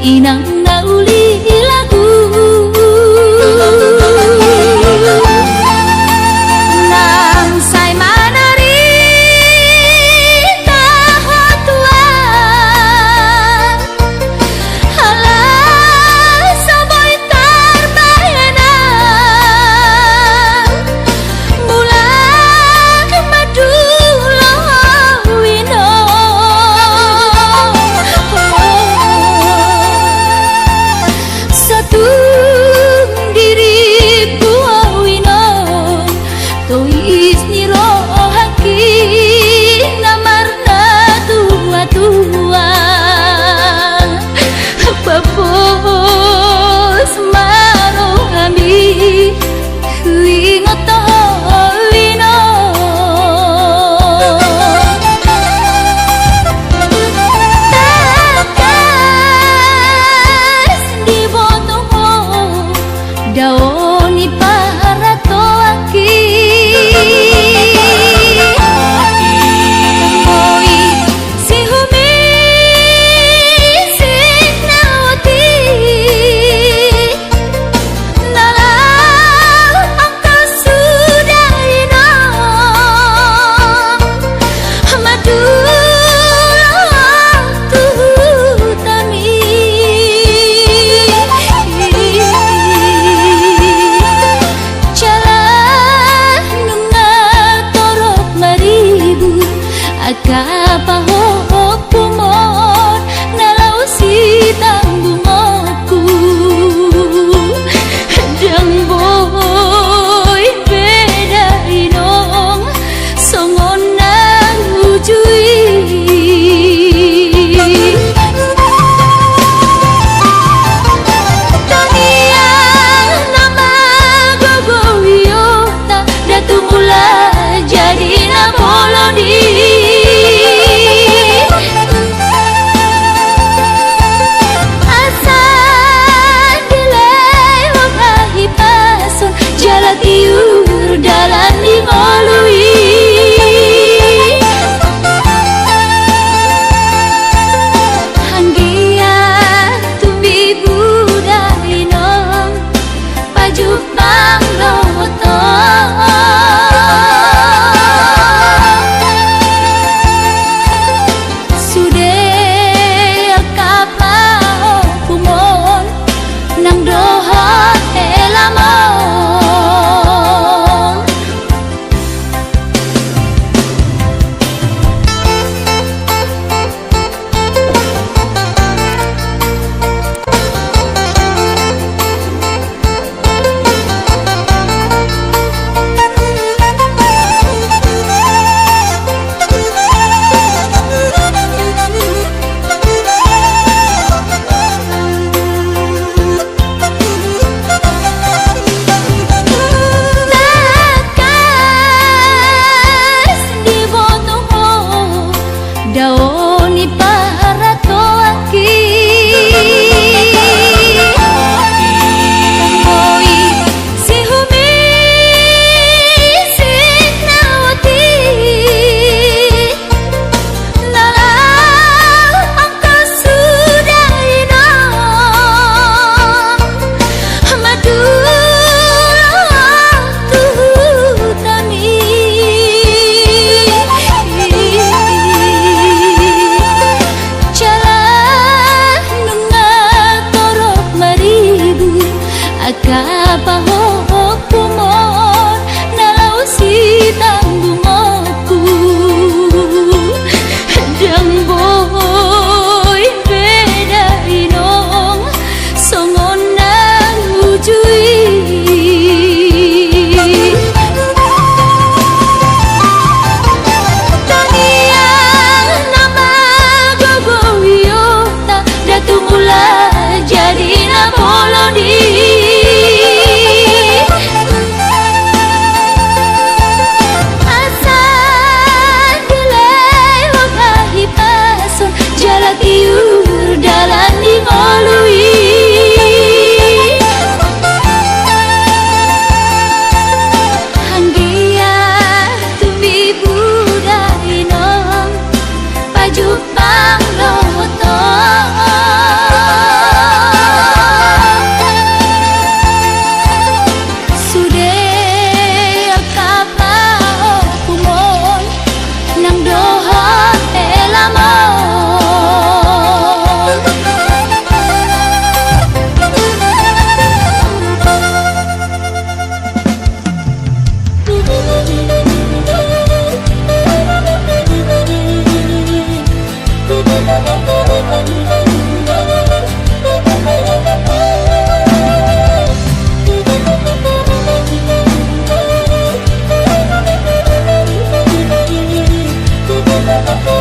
inang nauli lagu nang say manari tahotuan halah saboy tarbayanan bulan madulo wino satu diriku wino tois niro haki namarna tua-tua papos maro kami ingat wino takas di botoho daoni para toaki Oi si humi sinawati nalau angka sudah inang madulah tuhutami jalan nunga torok maribu akapahok kumon nalau si tanggungku dang boy beda inong songon nang ujui Tania nama gogo wiota datu mula jadi namolodi asan dilewat ahipason jalan tiur dalam dimolui hanggia tumbi buda inong pajuk bangloto sudah kapau kumon nang dohot elamon takas di botoho daoni para toaki Oi si humi sinawati nalau angka sudah inang madulah tuhutami Thank you.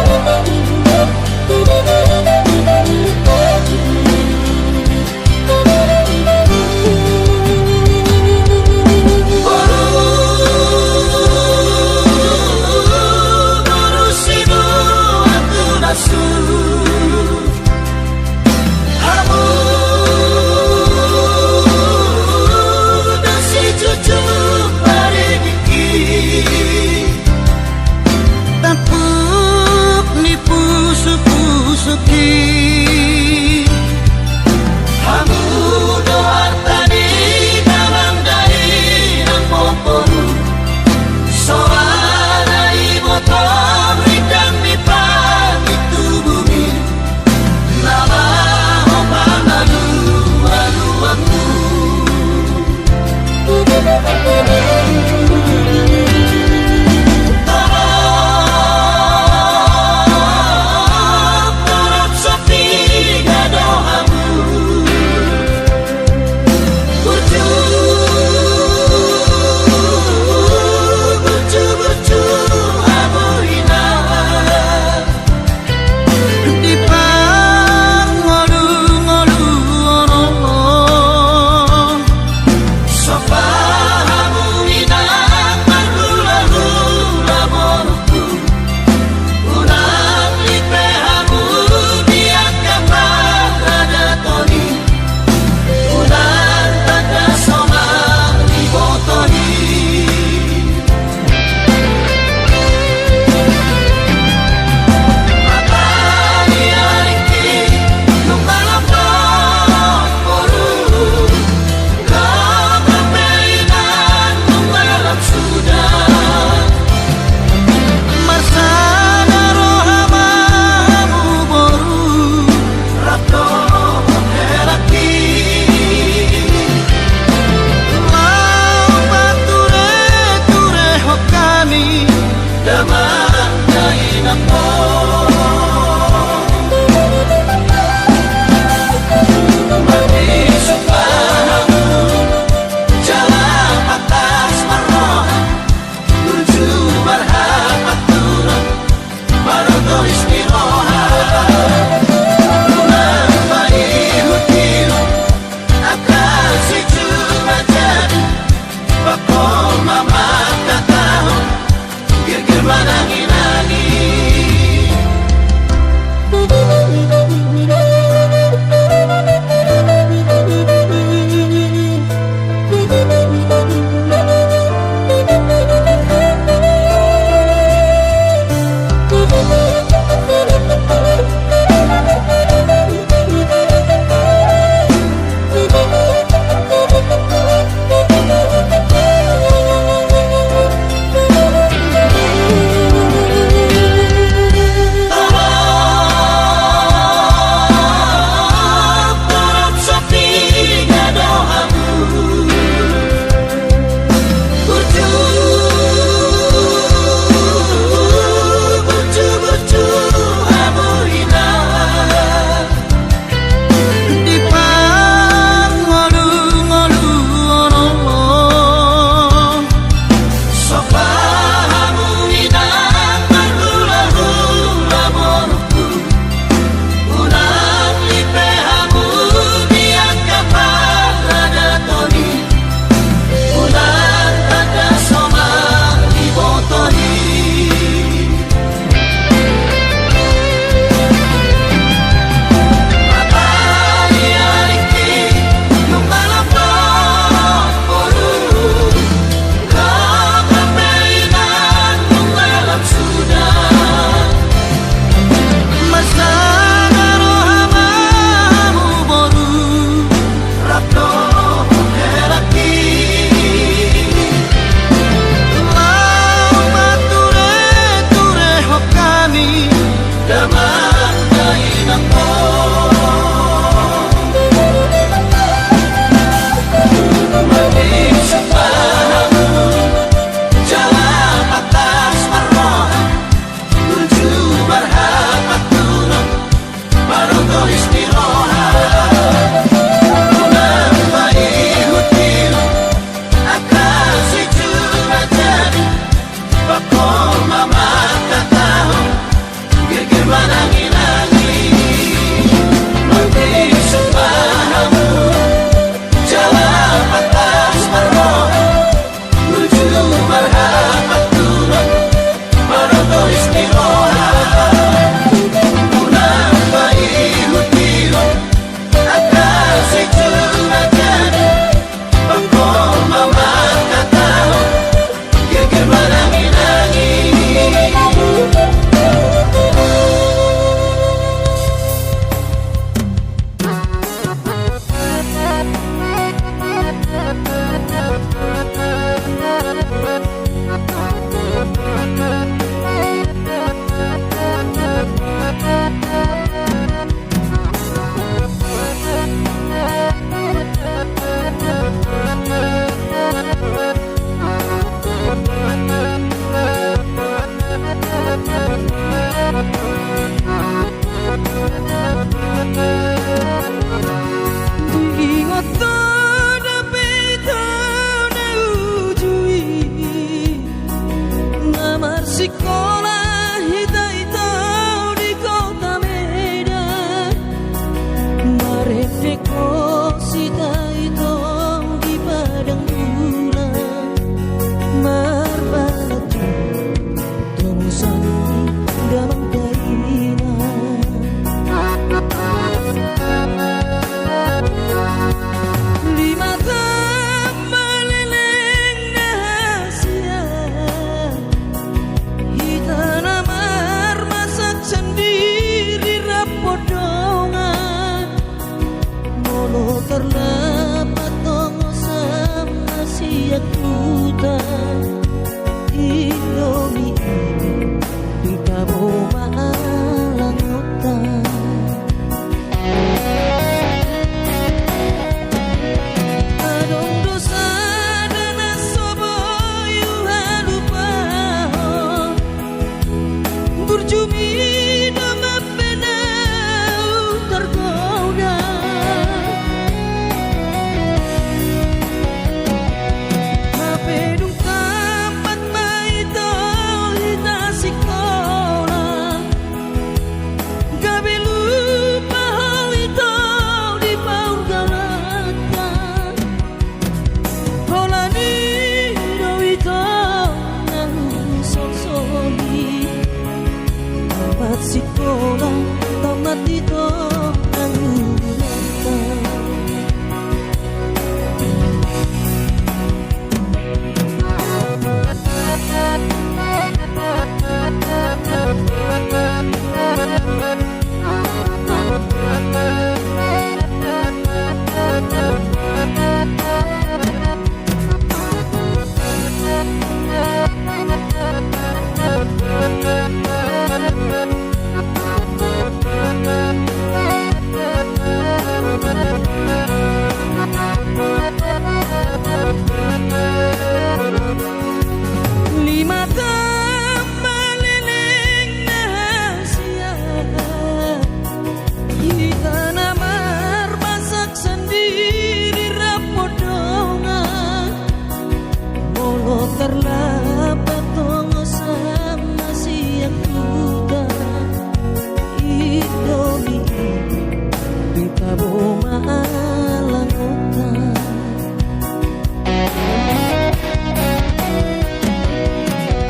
sekolah tamat itu nang terlambat tunggu sama siang kuda Indomie di tabu malang hutan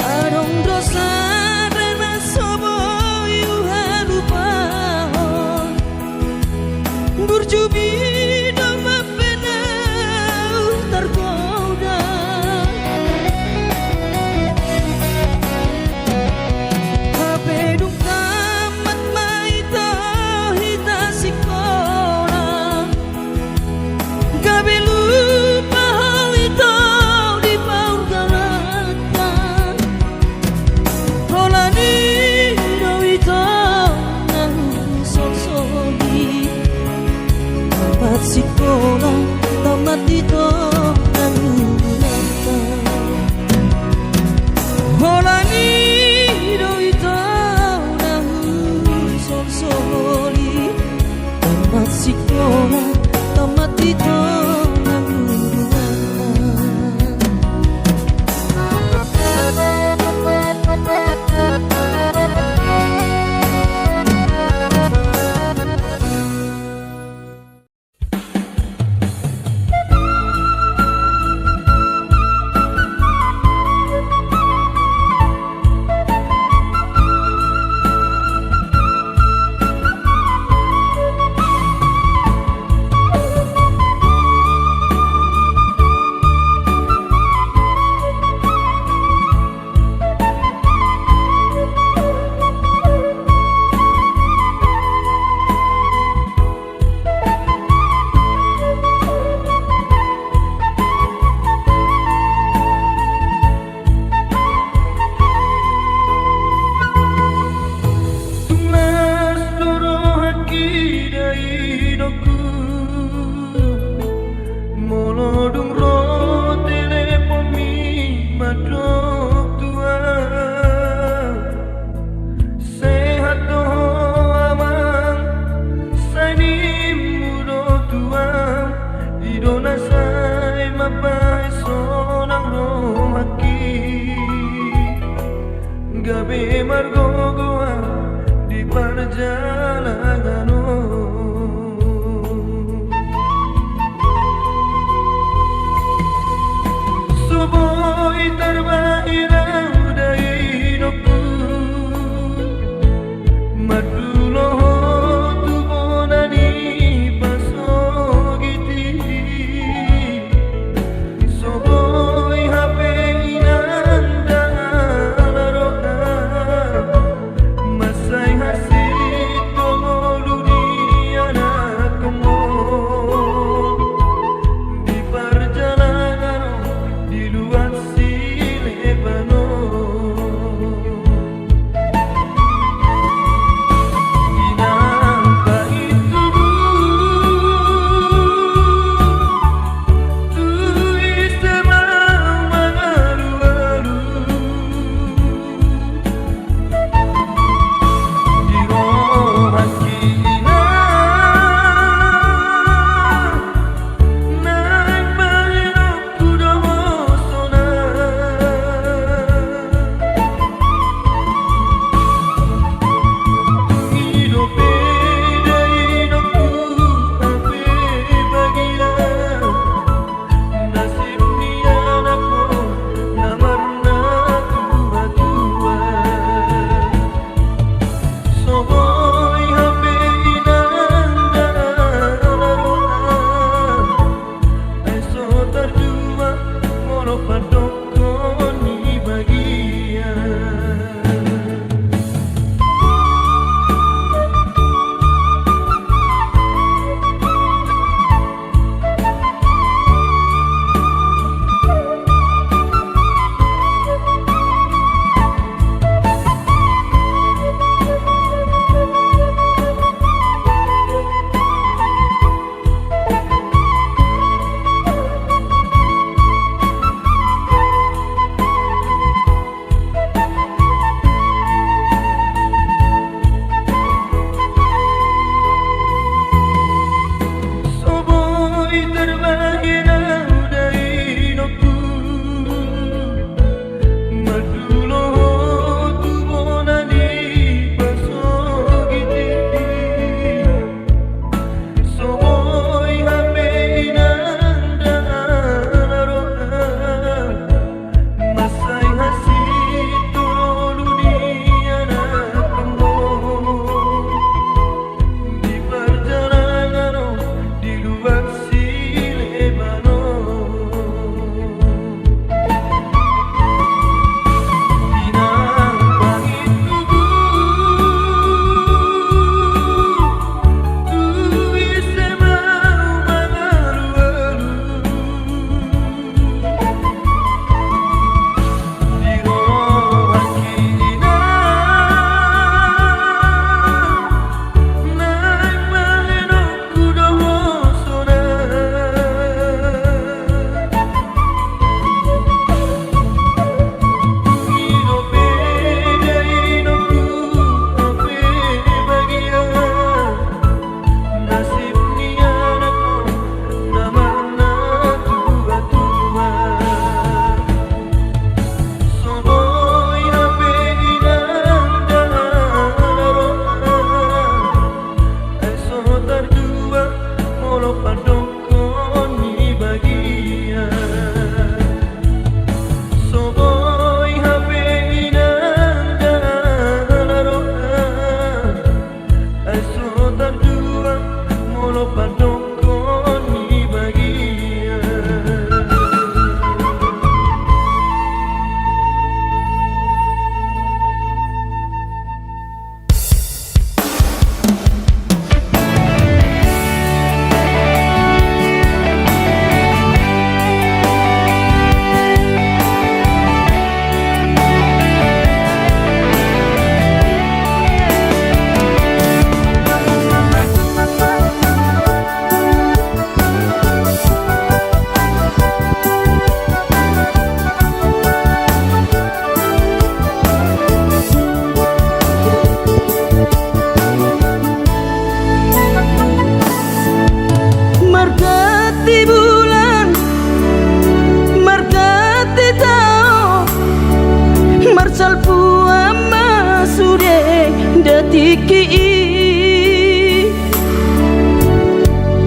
Arong dosa rena sobo yuhanu pahon Burjubi nama penau tergoda sekolah tamat itu nang nata holani do itu nang sonsoli tamat sekolah tamat itu nang Gabe margogoa di perjalanan Suboi terbairau dari hidupku Madulo tu bonani pasogiti Suboi hape inanda Masai hasil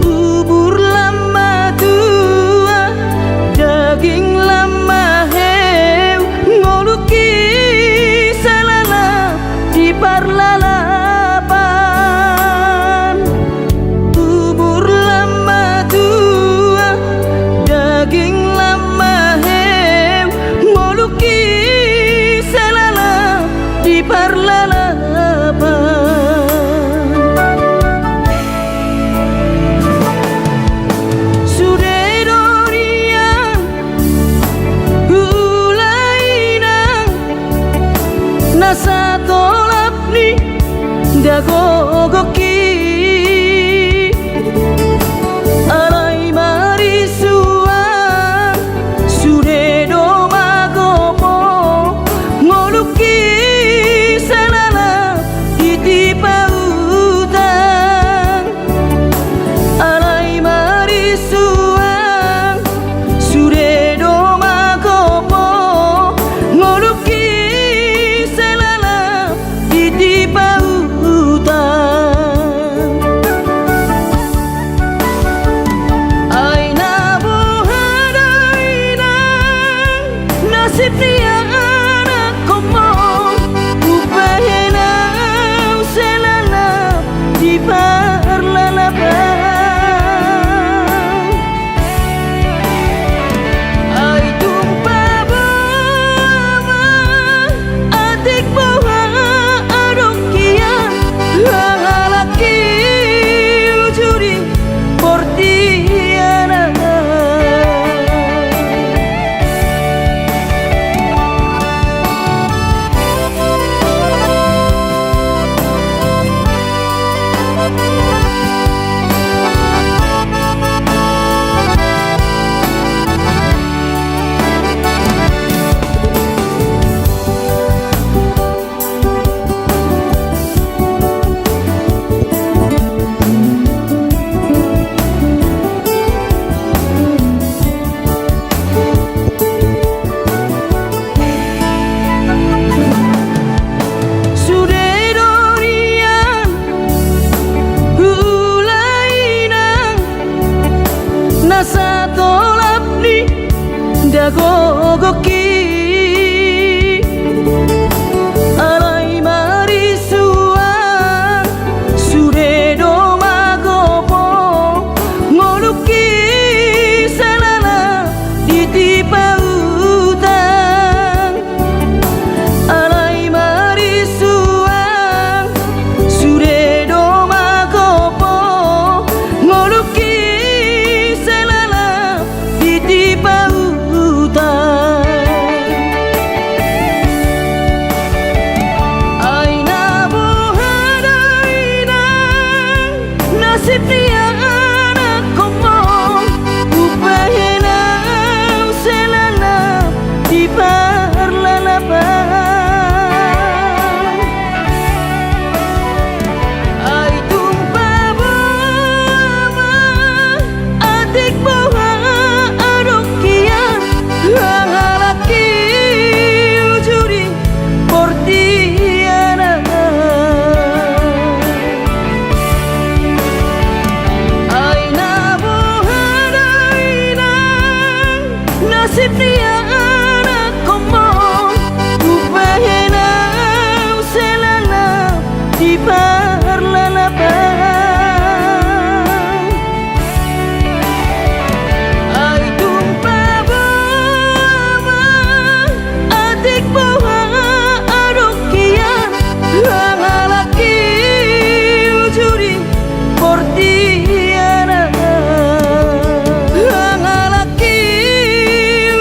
Bubur lama tua, daging lama heu, ngoluki salala di parlalapan. Bubur lama tua, daging lama heu, ngoluki salala di parlalapan. Sudedorian hulainang nasa tolap ni dagogoki alai marisuan sudedo magopo ngoluki salala iti pautang. Alai marisuan sudedo magopo ngoluki salala iti pautang. Ay nabuhadainang nasib niya anak ko mo, upahenang salala di parlalaban. Ay tumpabama adik bawa adokian lalaki ujuri portiana. Sudedorian hulainang nasa tolap ni dagogoki alai marisuan sudedo magopo ngoluki salala iti pautang. Alai marisuan sudedo magopo ngoluki salala iti pautang. Ay nabuhadainang nasib niya anak ko mo, upahenang salala di parlalaban. Ay tumpabama adik bawa adokian lalaki ujuri portiana. Ay nabuhadainang nasib niya anak ko mo, upahenang salala di parlalaban. Ay tumpabama adik bawa adokian lalaki ujuri portiana. Lalaki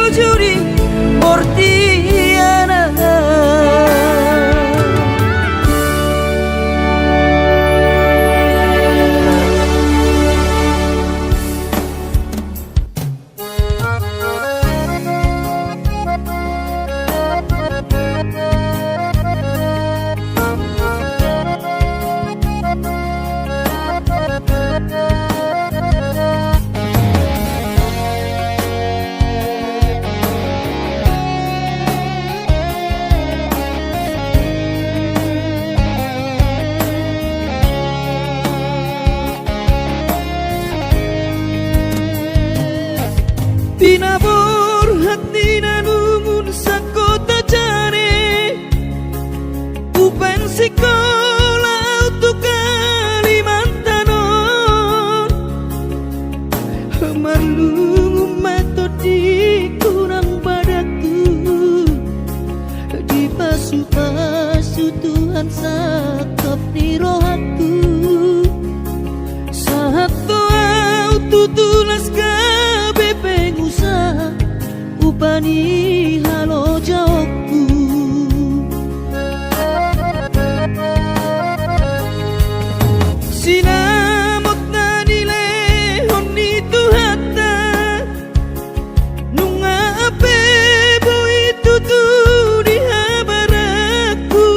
ujuri portiana. ni halo jauhku. Sinamot na nile honi tuhata nunga ape boy tutu di habaraku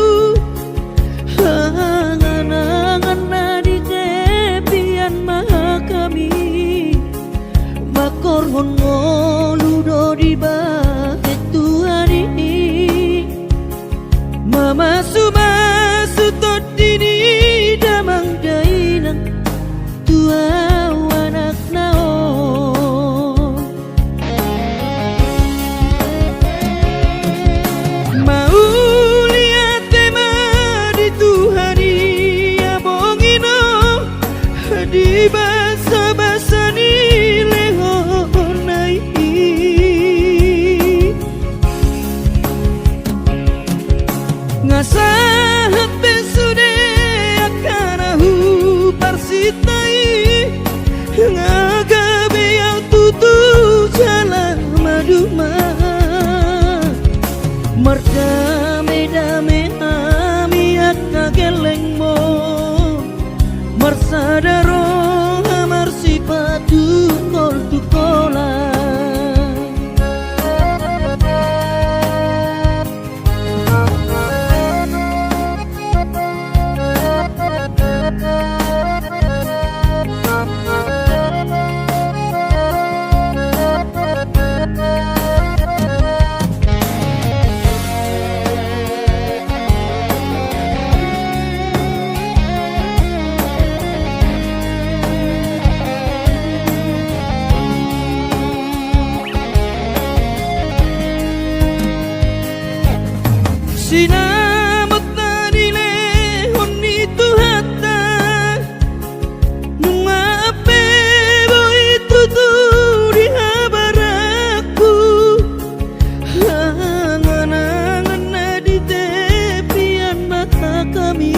hanganangan na di kepian maha kami makor hon ngoludo di bahet tuhari mama sumasu tot dini damang dainang tua anak nao mau lihat tema di tuhari abongino di basa-basa ni lehonai ngasahat besude akanahu parsitai ngagabe yang tutu jalan maduma merdame-dame ami akka geleng mo marsadaro amar sipatu kol tukola sinamot na nile honi tuhata nunga ape boy tutu di habaraku hanganangan na di tepian mata kami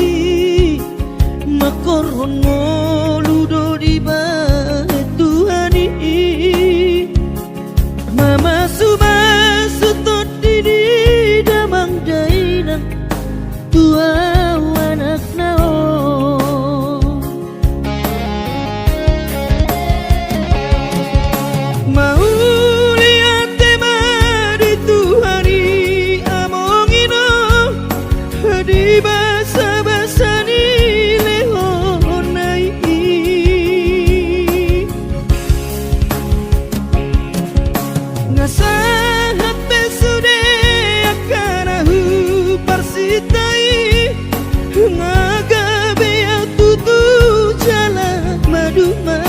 makor hon ngoludo di bahet tuhani mama sumasu tot dini damang dainang tua anak nao mau lihat tema di tuhari amongino di basa-basa ni lehonai ngasahat besude akanahu parsitai ngagabe yang tutu jalan maduma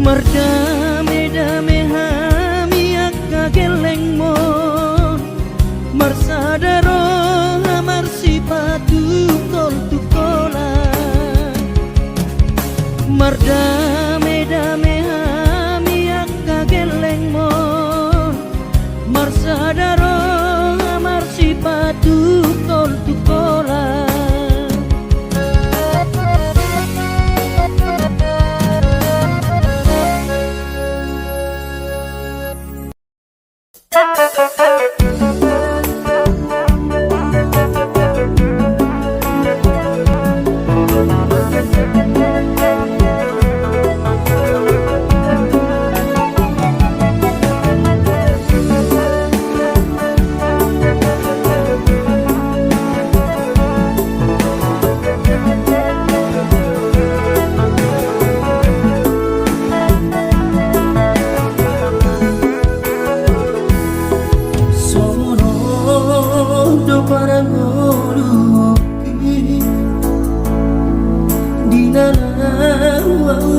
merdame-dame hami akka geleng mo marsadaro amar sipatu kol tukola merdame-dame hami akka geleng mo marsadaro amar sipatu kol tukola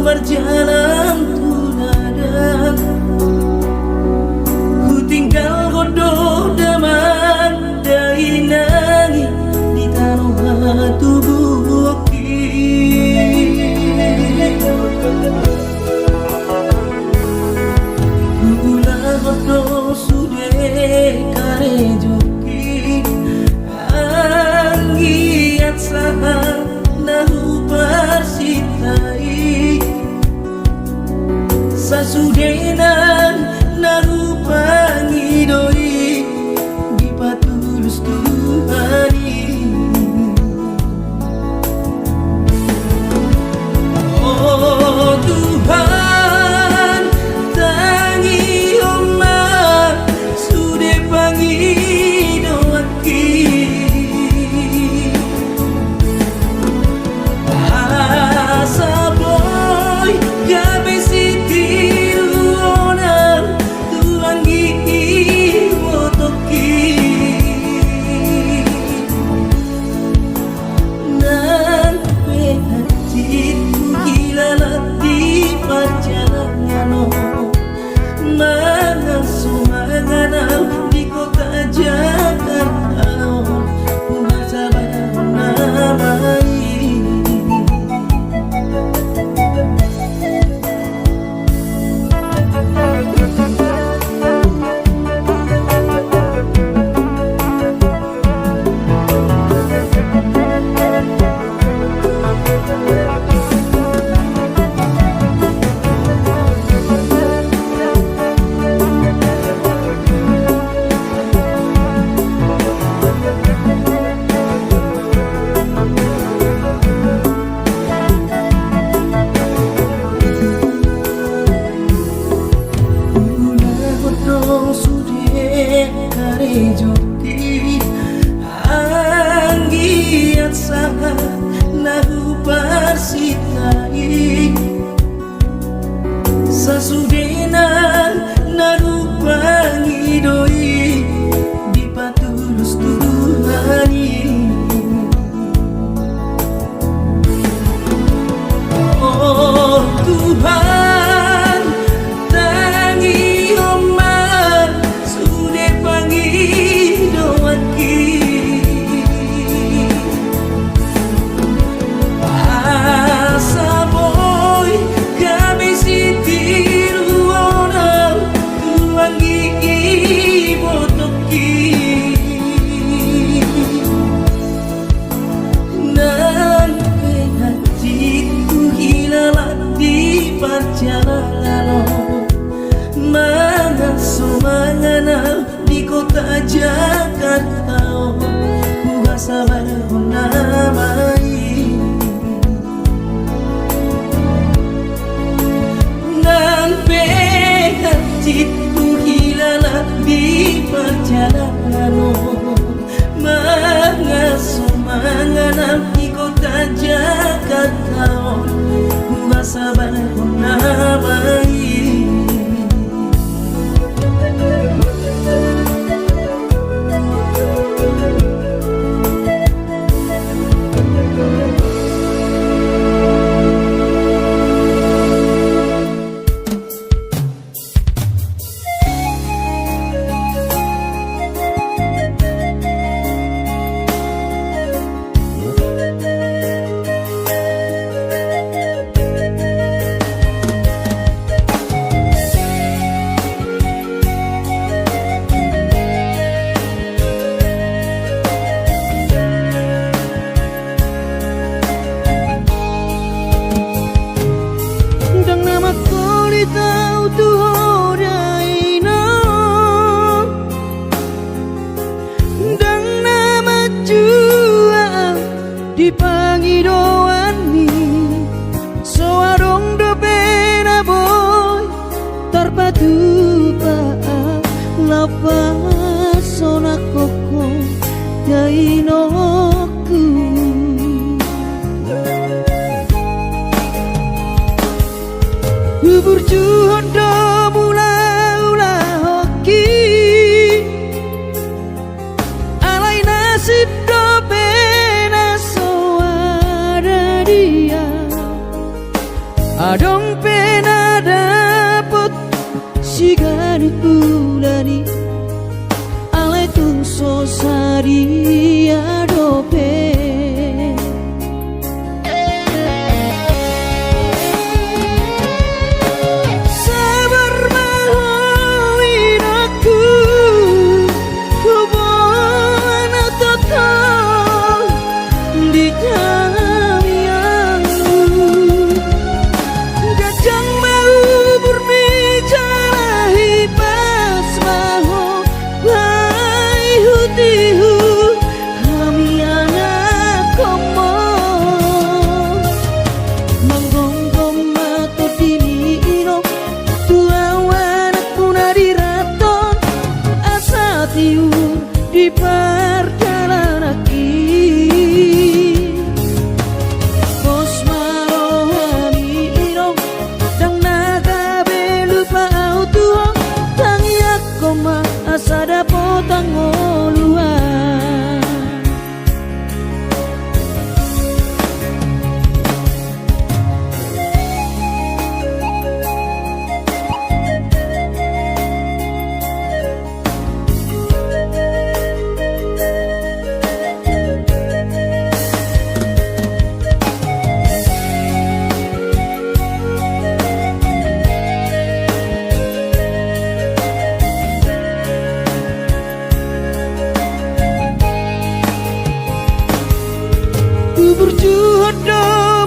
berjalan tunadang ku tinggal godoh daman dainangi di tanah tubuh gula godoh sude kare juki anggiat sahang nahu parsitai sasudenan nahu Joti anggi yang sangat nahu persitai sasudenan nahu pangidoi di patulus Tuhani. Oh Tuhan tangi oman sude pangi doanki asa boy kami sitiru ona tuangi botoki nan penati tu hilala di perjalanan mangaso mangana di kota Jakarta ku sabar namai nan penati tu hilala di perjalanan mangaso mangana di kota Jakarta ku sabar namai. Tahu tuh raino dan nama jua dipangidoani soarong do pena boy terpadu pa lapas sona koko dainoku Burjuhon do mula-ula hoki alai nasib do pena soara dia adong pena dapet sigani bulani alai tung sosari adope di perjalanan bos marohani irong dang naga belupa auto tangi aku ma asada potang oluan berjuang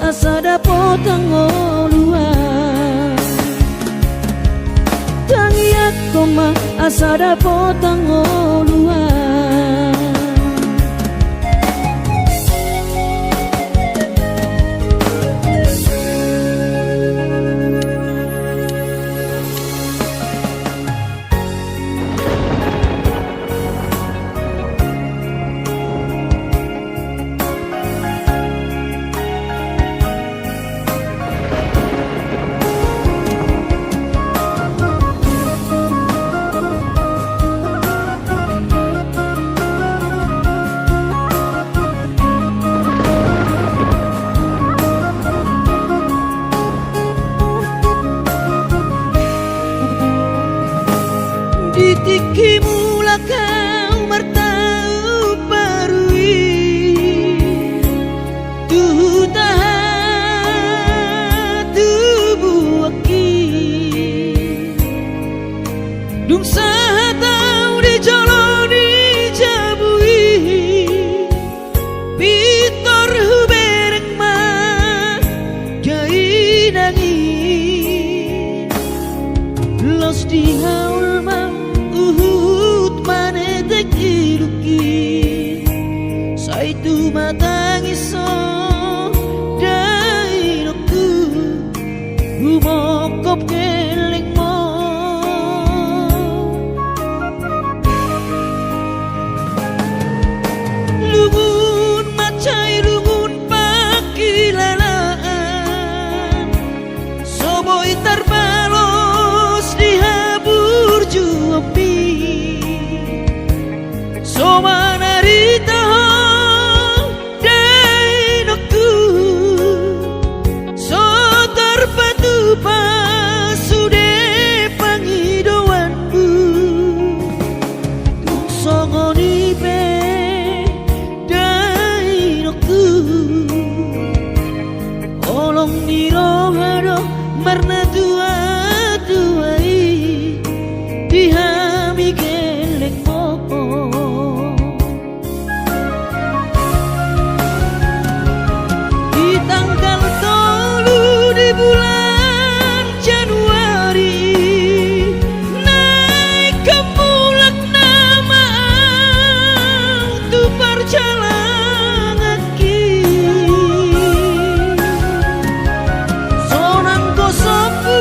asa dapat ngoluan tangiat koma asa dapat ngoluan Tiki mula kau martau parui tu tahan tubuh aki dung sahatau di jolo di jabui pitor hubereng ma jai nangi los di haul ma Saitu matangiso dainoku Humokop keleng mo Lungun macai lungun pakilalaan Soboy tarbalos dihabur juopi Somana ritaho dainoku Sotar batu pasude pangidoanku Tung songoni pe dainoku Olong nirohado marna dua-duai Dihami geleng mo tanggal 3 di bulan Januari naik ke mulak nama tu perjalanan ki sonang kosopu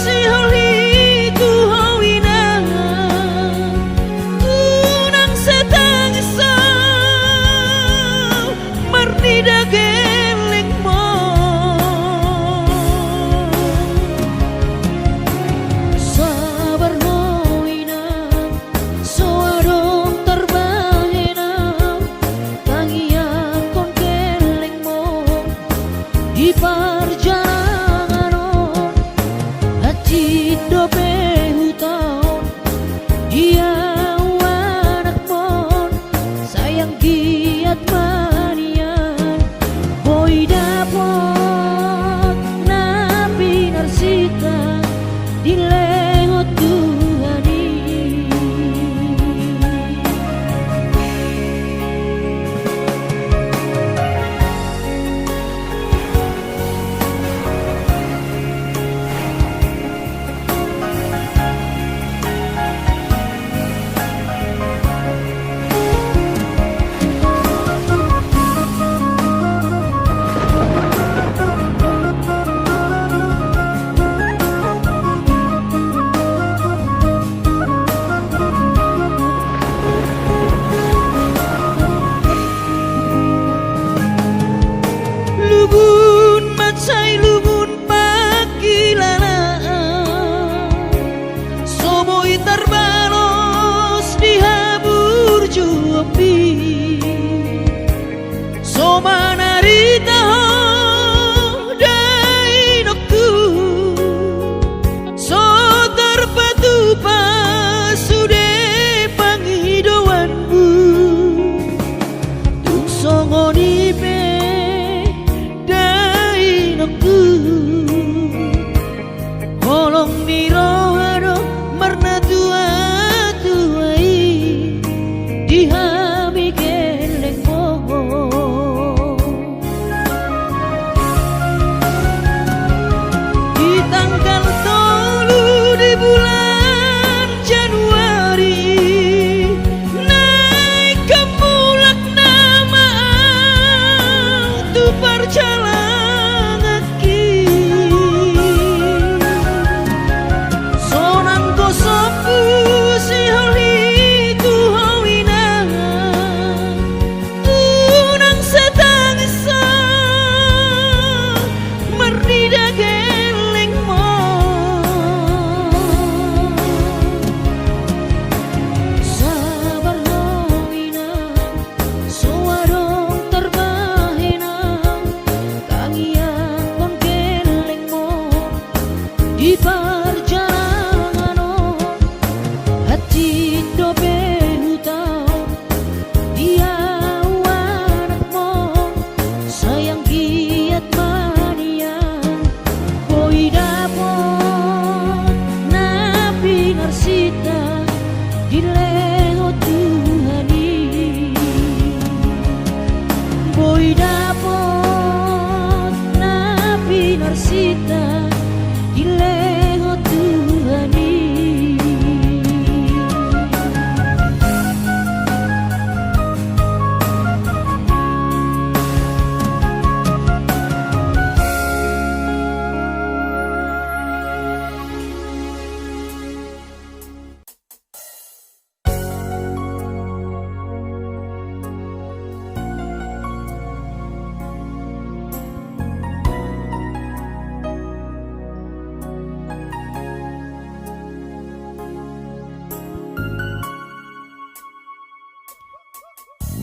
si holi ku hawina tunang setangisa marnida di perjalanan hati dope hutang dia anak mon sayang giat manian boy dapot nabi narsita di lehot Tuhani jalan aki sonang kosoku si holi tu hawina unang setangisa merdida geleng mo sabar hawina suarong terbahina kangian kon geleng mo di perjalanan hati dobe hutau dia anakmu sayang giat manian boy dapot nabi narsita dileho Tuhani boy dapot nabi narsita dileho Tuhani.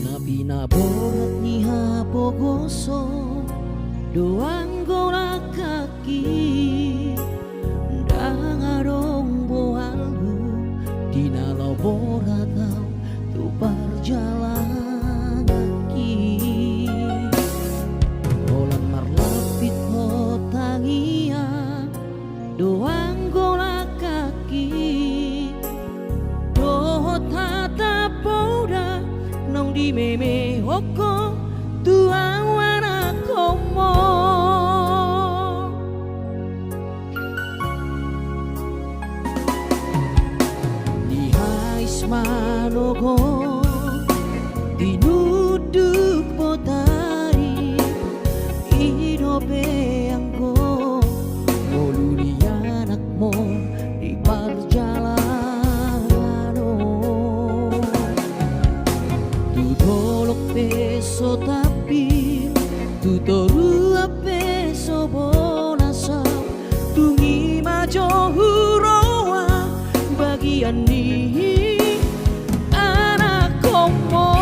Nabi naborat ni hapogoso doang gora kaki dangarong boalhu dinalo boratau tu perjalanan ki bolan marlapit ho tangia doang gora kaki dohot hata poda nong di meme hoko tu awana komo di hais manogo dinuduk potari idobe angko moluli anakmu di perjalanan peso tapi tu toru peso bonasa tungi majo huroa bagian ni anak komo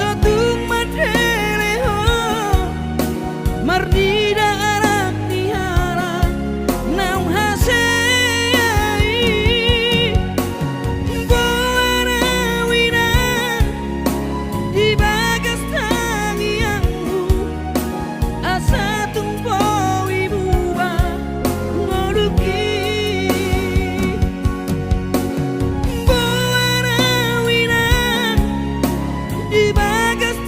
Satu mateleho Mardida arak tihara Naung hasei Boana wina Di bagas tangiangmu Asa tumpo ibu ba ngoruki Boana wina Di bagas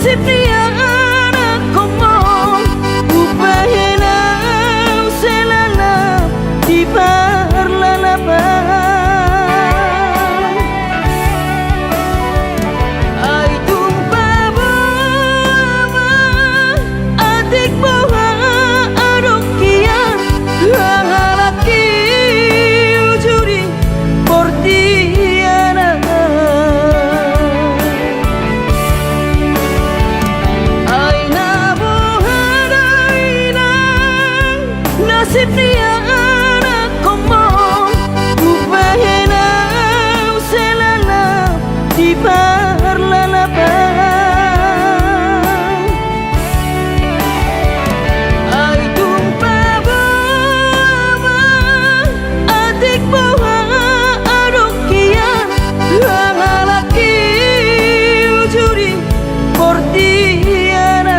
nasib dia anak komong upahena selana di parlalaban ay tumpaba adik bawa adokian hangalaki ujuri portiana ay nabuhadaina nasib dia anak komong upahena selana di parlalaban ay tumpaba adik bawa adokian hangalaki ujuri portiana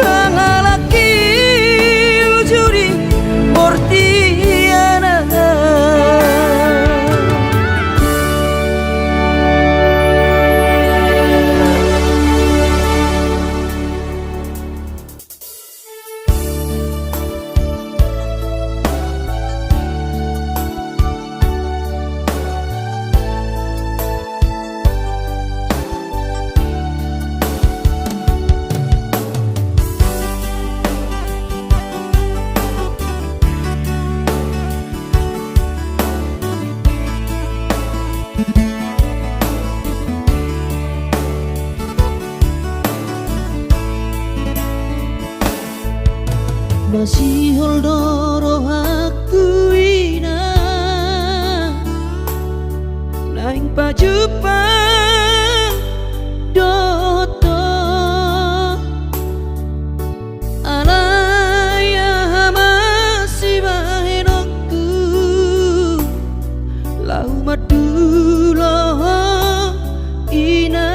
hangalaki ujuri portiana masih holdoro aku ina naing pajupang doto alaya masih bahenokku lau madulo ina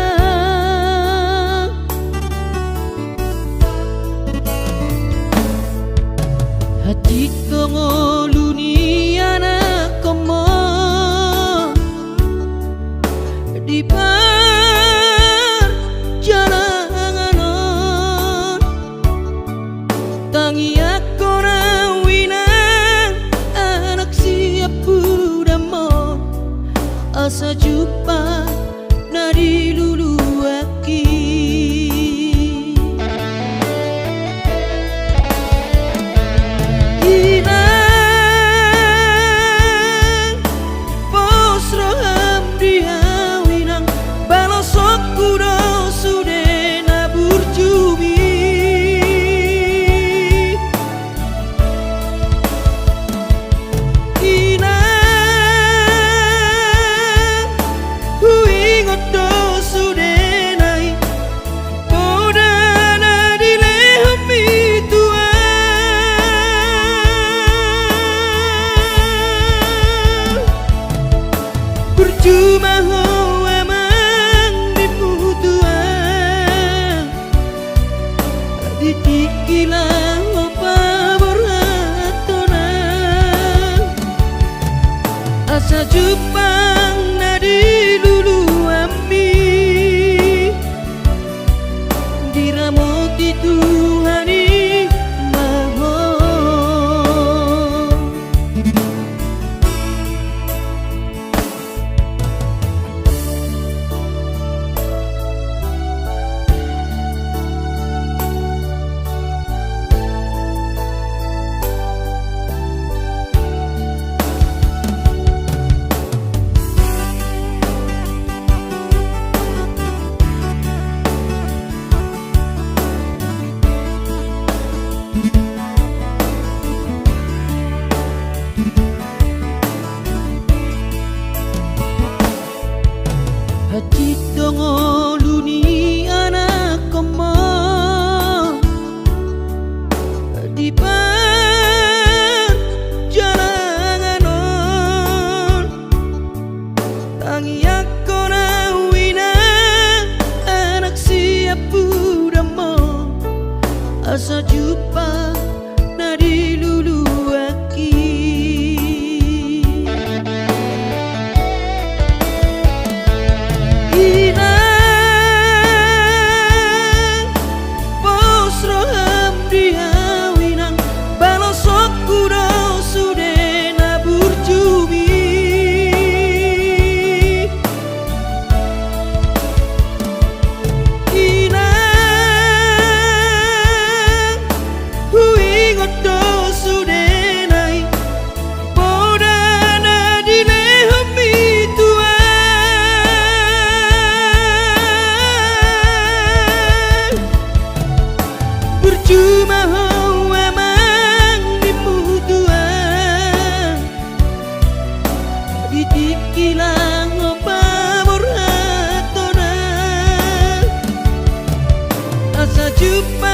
hati kongoluni anak komo di perjalanan tangi aku rawinan anak siap budamon asa jumpa nadi lulu aki cuma hoa mang diputuan ditikilah opa berhatonan asa jupang nadi lulu ami diramoti Tuhani hati tongoluni anak komo di perjalanan tangi aku rawina anak siap budamon asa jumpa nadi lulu aki ina Jumpa